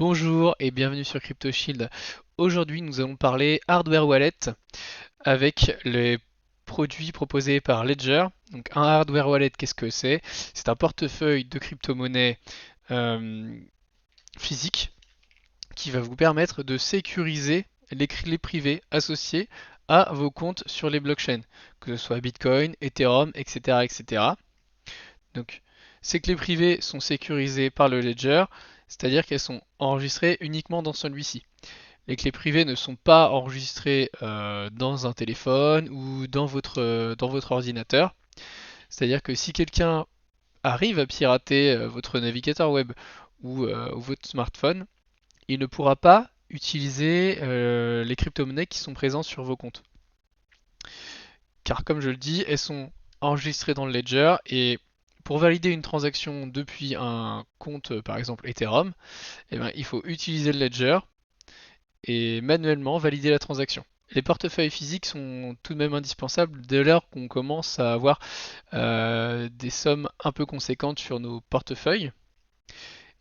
Bonjour et bienvenue sur CryptoShield. Aujourd'hui, nous allons parler hardware wallet avec les produits proposés par Ledger. Donc, un hardware wallet, qu'est-ce que c'est? C'est un portefeuille de crypto-monnaies euh, physiques qui va vous permettre de sécuriser les clés privées associées à vos comptes sur les blockchains, que ce soit Bitcoin, Ethereum, etc., etc. Donc, ces clés privées sont sécurisées par le Ledger, c'est-à-dire qu'elles sont enregistrées uniquement dans celui-ci. Les clés privées ne sont pas enregistrées dans un téléphone ou dans votre ordinateur. C'est-à-dire que si quelqu'un arrive à pirater votre navigateur web ou votre smartphone, il ne pourra pas utiliser les crypto-monnaies qui sont présentes sur vos comptes. Car comme je le dis, elles sont enregistrées dans le ledger et pour valider une transaction depuis un compte, par exemple Ethereum, eh ben, il faut utiliser le ledger et manuellement valider la transaction. Les portefeuilles physiques sont tout de même indispensables dès lors qu'on commence à avoir des sommes un peu conséquentes sur nos portefeuilles.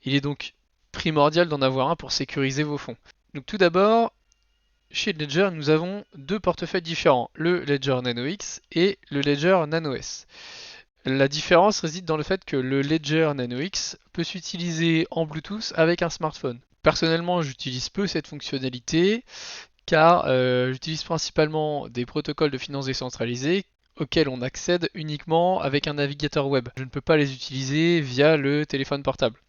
Il est donc primordial d'en avoir un pour sécuriser vos fonds. Donc tout d'abord, chez Ledger, nous avons deux portefeuilles différents, le Ledger Nano X et le Ledger Nano S. La différence réside dans le fait que le Ledger Nano X peut s'utiliser en Bluetooth avec un smartphone. Personnellement, j'utilise peu cette fonctionnalité car j'utilise principalement des protocoles de finance décentralisés auxquels on accède uniquement avec un navigateur web. Je ne peux pas les utiliser via le téléphone portable.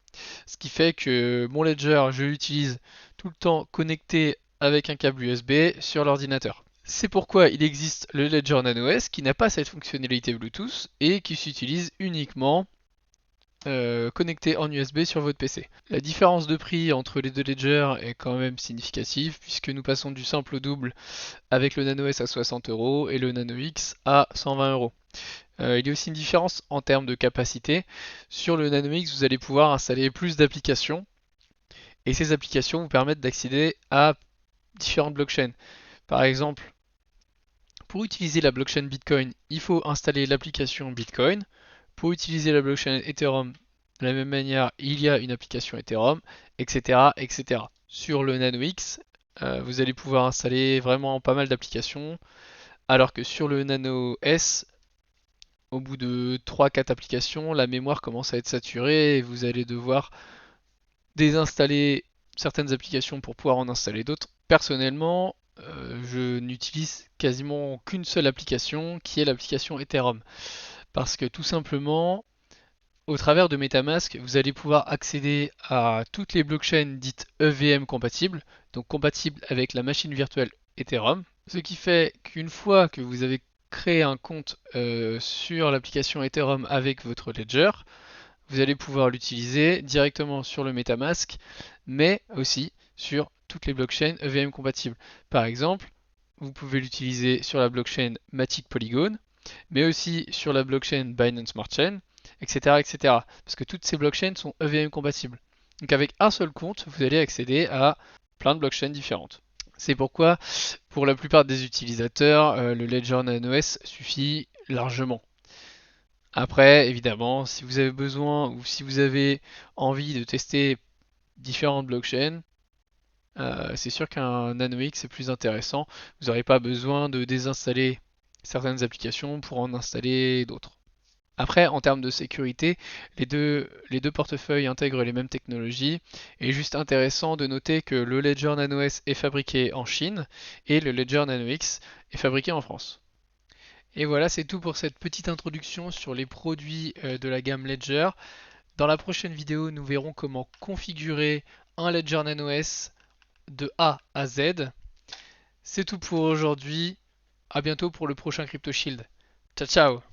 Ce qui fait que mon Ledger, je l'utilise tout le temps connecté avec un câble USB sur l'ordinateur. C'est pourquoi il existe le Ledger Nano S qui n'a pas cette fonctionnalité Bluetooth et qui s'utilise uniquement connecté en USB sur votre PC. La différence de prix entre les deux ledgers est quand même significative puisque nous passons du simple au double avec le Nano S à 60 euros et le Nano X à 120 euros. Il y a aussi une différence en termes de capacité. Sur le Nano X, vous allez pouvoir installer plus d'applications et ces applications vous permettent d'accéder à différentes blockchains. Par exemple, pour utiliser la blockchain Bitcoin, il faut installer l'application Bitcoin. Pour utiliser la blockchain Ethereum, de la même manière, il y a une application Ethereum, etc., etc. Sur le Nano X, vous allez pouvoir installer vraiment pas mal d'applications, alors que sur le Nano S, au bout de 3-4 applications, la mémoire commence à être saturée et vous allez devoir désinstaller certaines applications pour pouvoir en installer d'autres. Personnellement, je n'utilise quasiment qu'une seule application qui est l'application Ethereum. Parce que tout simplement, au travers de MetaMask, vous allez pouvoir accéder à toutes les blockchains dites EVM compatibles, donc compatibles avec la machine virtuelle Ethereum. Ce qui fait qu'une fois que vous avez créé un compte sur l'application Ethereum avec votre Ledger, vous allez pouvoir l'utiliser directement sur le MetaMask, mais aussi sur toutes les blockchains EVM compatibles. Par exemple, vous pouvez l'utiliser sur la blockchain Matic Polygon, mais aussi sur la blockchain Binance Smart Chain, etc., etc. Parce que toutes ces blockchains sont EVM compatibles. Donc avec un seul compte, vous allez accéder à plein de blockchains différentes. C'est pourquoi, pour la plupart des utilisateurs, le Ledger Nano S suffit largement. Après, évidemment, si vous avez besoin ou si vous avez envie de tester différentes blockchains, c'est sûr qu'un Nano X est plus intéressant. Vous n'aurez pas besoin de désinstaller certaines applications pour en installer d'autres. Après, en termes de sécurité, les deux portefeuilles intègrent les mêmes technologies. Et il est juste intéressant de noter que le Ledger Nano S est fabriqué en Chine et le Ledger Nano X est fabriqué en France. Et voilà, c'est tout pour cette petite introduction sur les produits de la gamme Ledger. Dans la prochaine vidéo, nous verrons comment configurer un Ledger Nano S de A à Z. C'est tout pour aujourd'hui. À bientôt pour le prochain Crypto Shield. Ciao ciao!